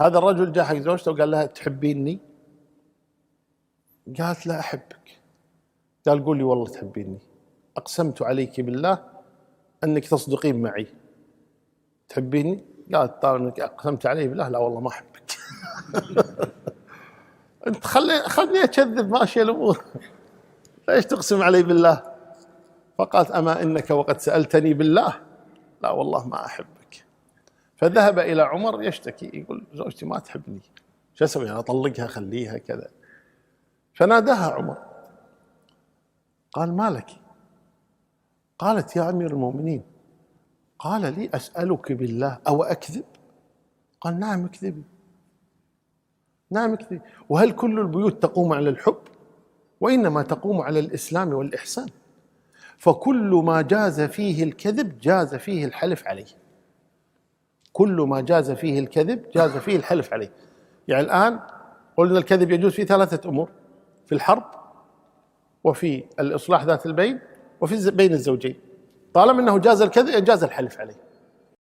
هذا الرجل جاء حق زوجته وقال لها تحبيني؟ قالت لا أحبك. قال قولي والله تحبيني، أقسمت عليك بالله أنك تصدقين معي، تحبيني؟ قالت طال انك أقسمت علي بالله لا والله ما أحبك. أنت خلني أكذب ماشي الأمور، ليش تقسم علي بالله؟ فقالت أما إنك وقد سألتني بالله لا والله ما أحبك. فذهب إلى عمر يشتكي، يقول زوجتي ما تحبني، شو أسوي أنا؟ أطلقها أخليها كذا؟ فناداها عمر قال ما لك؟ قالت يا أمير المؤمنين قال لي أسألك بالله أو أكذب؟ قال نعم اكذبي، نعم اكذبي. وهل كل البيوت تقوم على الحب؟ وإنما تقوم على الإسلام والإحسان، فكل ما جاز فيه الكذب جاز فيه الحلف عليه، كل ما جاز فيه الكذب جاز فيه الحلف عليه. يعني الآن قلنا الكذب يجوز في ثلاثة أمور: في الحرب، وفي الإصلاح ذات البين، وفي بين الزوجين. طالما أنه جاز الكذب جاز الحلف عليه.